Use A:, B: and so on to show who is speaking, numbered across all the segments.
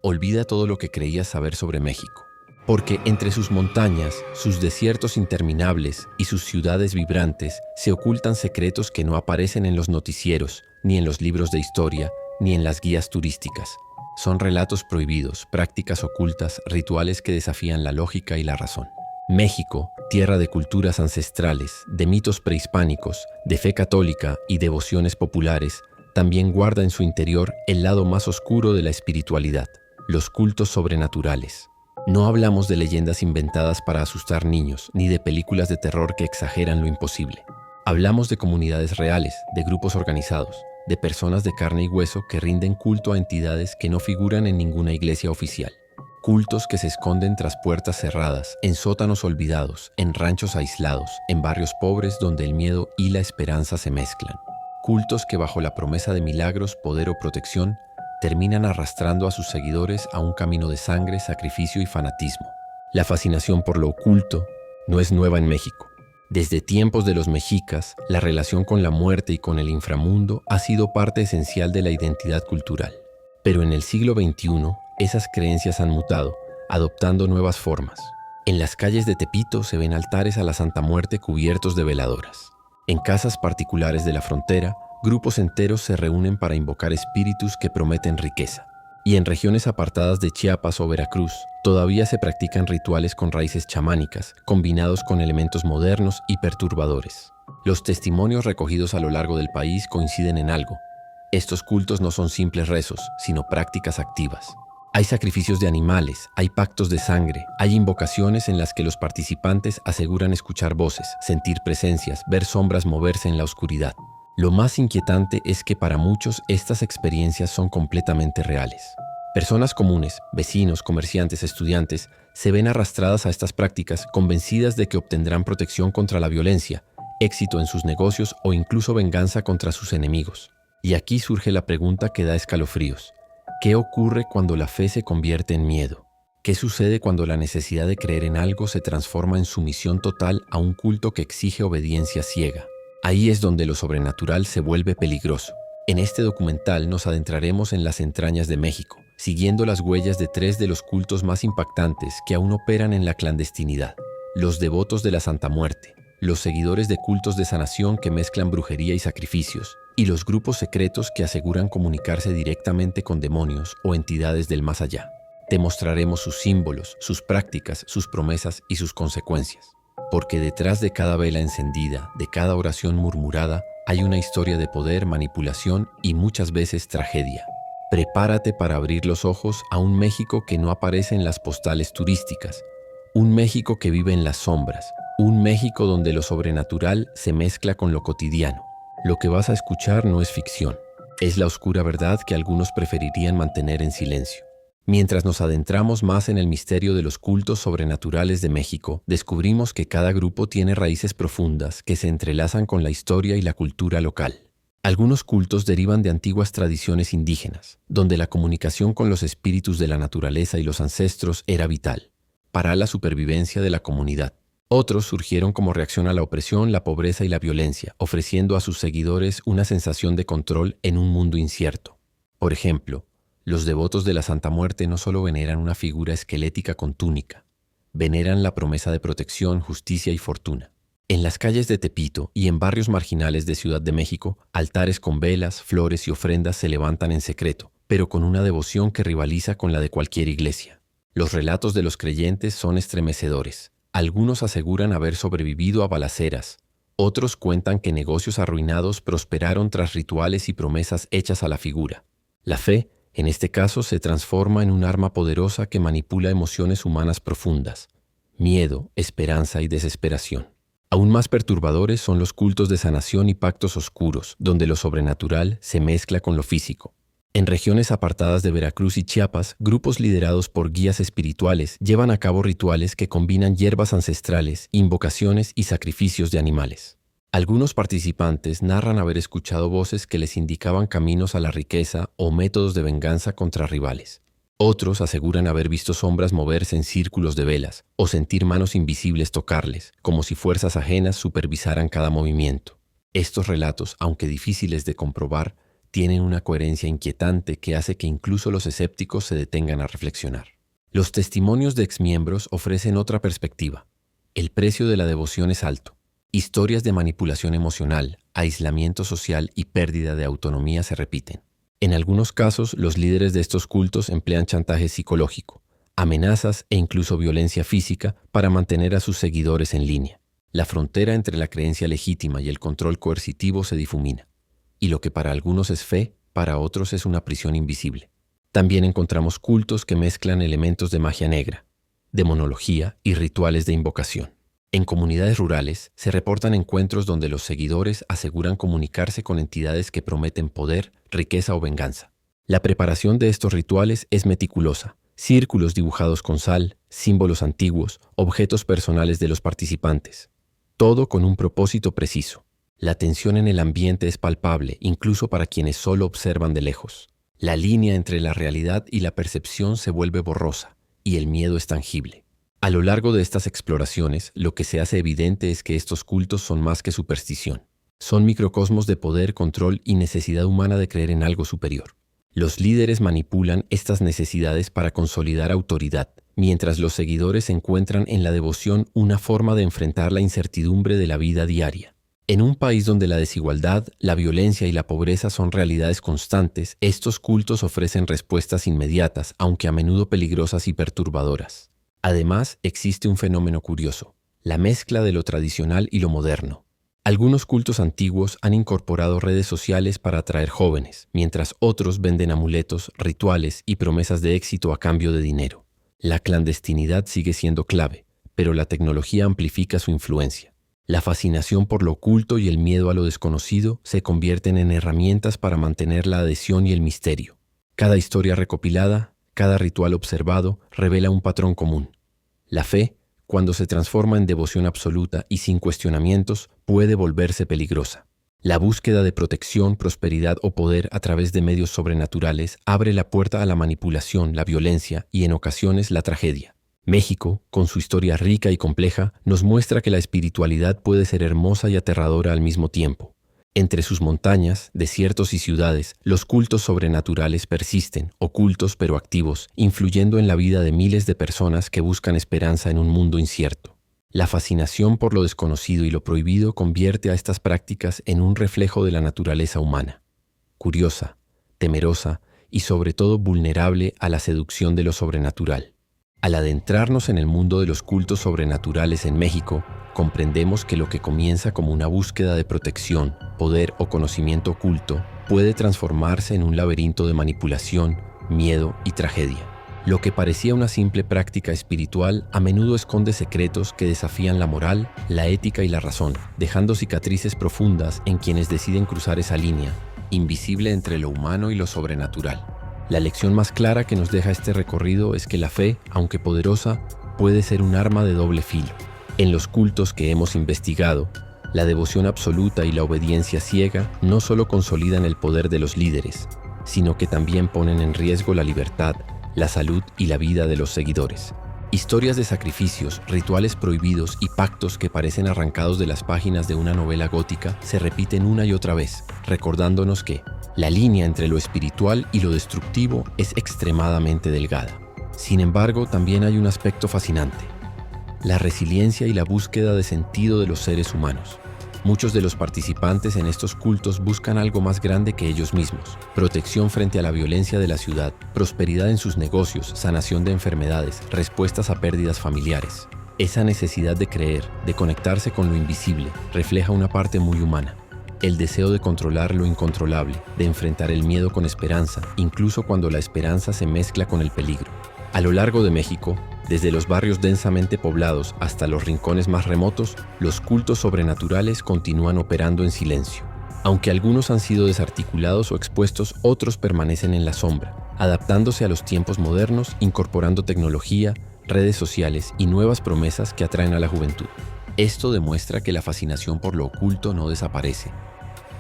A: Olvida todo lo que creías saber sobre México. Porque entre sus montañas, sus desiertos interminables y sus ciudades vibrantes se ocultan secretos que no aparecen en los noticieros, ni en los libros de historia, ni en las guías turísticas. Son relatos prohibidos, prácticas ocultas, rituales que desafían la lógica y la razón. México, tierra de culturas ancestrales, de mitos prehispánicos, de fe católica y devociones populares, también guarda en su interior el lado más oscuro de la espiritualidad, los cultos sobrenaturales. No hablamos de leyendas inventadas para asustar niños, ni de películas de terror que exageran lo imposible. Hablamos de comunidades reales, de grupos organizados, de personas de carne y hueso que rinden culto a entidades que no figuran en ninguna iglesia oficial. Cultos que se esconden tras puertas cerradas, en sótanos olvidados, en ranchos aislados, en barrios pobres donde el miedo y la esperanza se mezclan. Cultos que bajo la promesa de milagros, poder o protección, terminan arrastrando a sus seguidores a un camino de sangre, sacrificio y fanatismo. La fascinación por lo oculto no es nueva en México. Desde tiempos de los mexicas, la relación con la muerte y con el inframundo ha sido parte esencial de la identidad cultural. Pero en el siglo XXI, esas creencias han mutado, adoptando nuevas formas. En las calles de Tepito se ven altares a la Santa Muerte cubiertos de veladoras. En casas particulares de la frontera, grupos enteros se reúnen para invocar espíritus que prometen riqueza. Y en regiones apartadas de Chiapas o Veracruz, todavía se practican rituales con raíces chamánicas, combinados con elementos modernos y perturbadores. Los testimonios recogidos a lo largo del país coinciden en algo. Estos cultos no son simples rezos, sino prácticas activas. Hay sacrificios de animales, hay pactos de sangre, hay invocaciones en las que los participantes aseguran escuchar voces, sentir presencias, ver sombras moverse en la oscuridad. Lo más inquietante es que para muchos estas experiencias son completamente reales. Personas comunes, vecinos, comerciantes, estudiantes, se ven arrastradas a estas prácticas convencidas de que obtendrán protección contra la violencia, éxito en sus negocios o incluso venganza contra sus enemigos. Y aquí surge la pregunta que da escalofríos. ¿Qué ocurre cuando la fe se convierte en miedo? ¿Qué sucede cuando la necesidad de creer en algo se transforma en sumisión total a un culto que exige obediencia ciega? Ahí es donde lo sobrenatural se vuelve peligroso. En este documental nos adentraremos en las entrañas de México, siguiendo las huellas de 3 de los cultos más impactantes que aún operan en la clandestinidad: los devotos de la Santa Muerte, los seguidores de cultos de sanación que mezclan brujería y sacrificios, y los grupos secretos que aseguran comunicarse directamente con demonios o entidades del más allá. Te mostraremos sus símbolos, sus prácticas, sus promesas y sus consecuencias. Porque detrás de cada vela encendida, de cada oración murmurada, hay una historia de poder, manipulación y muchas veces tragedia. Prepárate para abrir los ojos a un México que no aparece en las postales turísticas, un México que vive en las sombras, un México donde lo sobrenatural se mezcla con lo cotidiano. Lo que vas a escuchar no es ficción, es la oscura verdad que algunos preferirían mantener en silencio. Mientras nos adentramos más en el misterio de los cultos sobrenaturales de México, descubrimos que cada grupo tiene raíces profundas que se entrelazan con la historia y la cultura local. Algunos cultos derivan de antiguas tradiciones indígenas, donde la comunicación con los espíritus de la naturaleza y los ancestros era vital para la supervivencia de la comunidad. Otros surgieron como reacción a la opresión, la pobreza y la violencia, ofreciendo a sus seguidores una sensación de control en un mundo incierto. Por ejemplo, los devotos de la Santa Muerte no solo veneran una figura esquelética con túnica, veneran la promesa de protección, justicia y fortuna. En las calles de Tepito y en barrios marginales de Ciudad de México, altares con velas, flores y ofrendas se levantan en secreto, pero con una devoción que rivaliza con la de cualquier iglesia. Los relatos de los creyentes son estremecedores. Algunos aseguran haber sobrevivido a balaceras, otros cuentan que negocios arruinados prosperaron tras rituales y promesas hechas a la figura. La fe, en este caso, se transforma en un arma poderosa que manipula emociones humanas profundas: miedo, esperanza y desesperación. Aún más perturbadores son los cultos de sanación y pactos oscuros, donde lo sobrenatural se mezcla con lo físico. En regiones apartadas de Veracruz y Chiapas, grupos liderados por guías espirituales llevan a cabo rituales que combinan hierbas ancestrales, invocaciones y sacrificios de animales. Algunos participantes narran haber escuchado voces que les indicaban caminos a la riqueza o métodos de venganza contra rivales. Otros aseguran haber visto sombras moverse en círculos de velas o sentir manos invisibles tocarles, como si fuerzas ajenas supervisaran cada movimiento. Estos relatos, aunque difíciles de comprobar, tienen una coherencia inquietante que hace que incluso los escépticos se detengan a reflexionar. Los testimonios de exmiembros ofrecen otra perspectiva. El precio de la devoción es alto. Historias de manipulación emocional, aislamiento social y pérdida de autonomía se repiten. En algunos casos, los líderes de estos cultos emplean chantaje psicológico, amenazas e incluso violencia física para mantener a sus seguidores en línea. La frontera entre la creencia legítima y el control coercitivo se difumina, y lo que para algunos es fe, para otros es una prisión invisible. También encontramos cultos que mezclan elementos de magia negra, demonología y rituales de invocación. En comunidades rurales se reportan encuentros donde los seguidores aseguran comunicarse con entidades que prometen poder, riqueza o venganza. La preparación de estos rituales es meticulosa. Círculos dibujados con sal, símbolos antiguos, objetos personales de los participantes. Todo con un propósito preciso. La tensión en el ambiente es palpable, incluso para quienes solo observan de lejos. La línea entre la realidad y la percepción se vuelve borrosa, y el miedo es tangible. A lo largo de estas exploraciones, lo que se hace evidente es que estos cultos son más que superstición. Son microcosmos de poder, control y necesidad humana de creer en algo superior. Los líderes manipulan estas necesidades para consolidar autoridad, mientras los seguidores encuentran en la devoción una forma de enfrentar la incertidumbre de la vida diaria. En un país donde la desigualdad, la violencia y la pobreza son realidades constantes, estos cultos ofrecen respuestas inmediatas, aunque a menudo peligrosas y perturbadoras. Además, existe un fenómeno curioso, la mezcla de lo tradicional y lo moderno. Algunos cultos antiguos han incorporado redes sociales para atraer jóvenes, mientras otros venden amuletos, rituales y promesas de éxito a cambio de dinero. La clandestinidad sigue siendo clave, pero la tecnología amplifica su influencia. La fascinación por lo oculto y el miedo a lo desconocido se convierten en herramientas para mantener la adhesión y el misterio. Cada historia recopilada, cada ritual observado, revela un patrón común. La fe, cuando se transforma en devoción absoluta y sin cuestionamientos, puede volverse peligrosa. La búsqueda de protección, prosperidad o poder a través de medios sobrenaturales abre la puerta a la manipulación, la violencia y en ocasiones la tragedia. México, con su historia rica y compleja, nos muestra que la espiritualidad puede ser hermosa y aterradora al mismo tiempo. Entre sus montañas, desiertos y ciudades, los cultos sobrenaturales persisten, ocultos pero activos, influyendo en la vida de miles de personas que buscan esperanza en un mundo incierto. La fascinación por lo desconocido y lo prohibido convierte a estas prácticas en un reflejo de la naturaleza humana, curiosa, temerosa y sobre todo vulnerable a la seducción de lo sobrenatural. Al adentrarnos en el mundo de los cultos sobrenaturales en México, comprendemos que lo que comienza como una búsqueda de protección, poder o conocimiento oculto puede transformarse en un laberinto de manipulación, miedo y tragedia. Lo que parecía una simple práctica espiritual a menudo esconde secretos que desafían la moral, la ética y la razón, dejando cicatrices profundas en quienes deciden cruzar esa línea, invisible entre lo humano y lo sobrenatural. La lección más clara que nos deja este recorrido es que la fe, aunque poderosa, puede ser un arma de doble filo. En los cultos que hemos investigado, la devoción absoluta y la obediencia ciega no solo consolidan el poder de los líderes, sino que también ponen en riesgo la libertad, la salud y la vida de los seguidores. Historias de sacrificios, rituales prohibidos y pactos que parecen arrancados de las páginas de una novela gótica se repiten una y otra vez, recordándonos que la línea entre lo espiritual y lo destructivo es extremadamente delgada. Sin embargo, también hay un aspecto fascinante: la resiliencia y la búsqueda de sentido de los seres humanos. Muchos de los participantes en estos cultos buscan algo más grande que ellos mismos: protección frente a la violencia de la ciudad, prosperidad en sus negocios, sanación de enfermedades, respuestas a pérdidas familiares. Esa necesidad de creer, de conectarse con lo invisible, refleja una parte muy humana: el deseo de controlar lo incontrolable, de enfrentar el miedo con esperanza, incluso cuando la esperanza se mezcla con el peligro. A lo largo de México, desde los barrios densamente poblados hasta los rincones más remotos, los cultos sobrenaturales continúan operando en silencio. Aunque algunos han sido desarticulados o expuestos, otros permanecen en la sombra, adaptándose a los tiempos modernos, incorporando tecnología, redes sociales y nuevas promesas que atraen a la juventud. Esto demuestra que la fascinación por lo oculto no desaparece.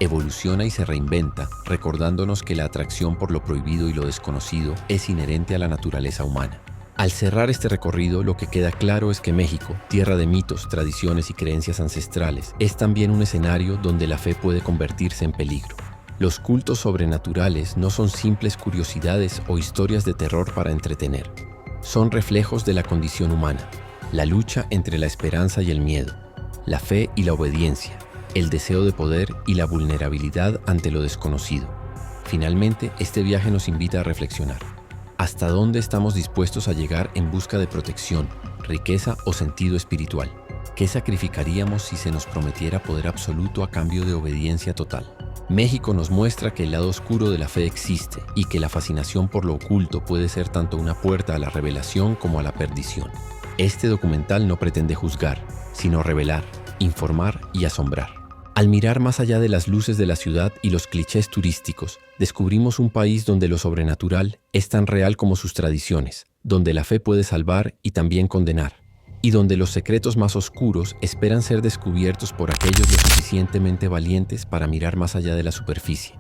A: Evoluciona y se reinventa, recordándonos que la atracción por lo prohibido y lo desconocido es inherente a la naturaleza humana. Al cerrar este recorrido, lo que queda claro es que México, tierra de mitos, tradiciones y creencias ancestrales, es también un escenario donde la fe puede convertirse en peligro. Los cultos sobrenaturales no son simples curiosidades o historias de terror para entretener. Son reflejos de la condición humana, la lucha entre la esperanza y el miedo, la fe y la obediencia, el deseo de poder y la vulnerabilidad ante lo desconocido. Finalmente, este viaje nos invita a reflexionar. ¿Hasta dónde estamos dispuestos a llegar en busca de protección, riqueza o sentido espiritual? ¿Qué sacrificaríamos si se nos prometiera poder absoluto a cambio de obediencia total? México nos muestra que el lado oscuro de la fe existe y que la fascinación por lo oculto puede ser tanto una puerta a la revelación como a la perdición. Este documental no pretende juzgar, sino revelar, informar y asombrar. Al mirar más allá de las luces de la ciudad y los clichés turísticos, descubrimos un país donde lo sobrenatural es tan real como sus tradiciones, donde la fe puede salvar y también condenar, y donde los secretos más oscuros esperan ser descubiertos por aquellos lo suficientemente valientes para mirar más allá de la superficie.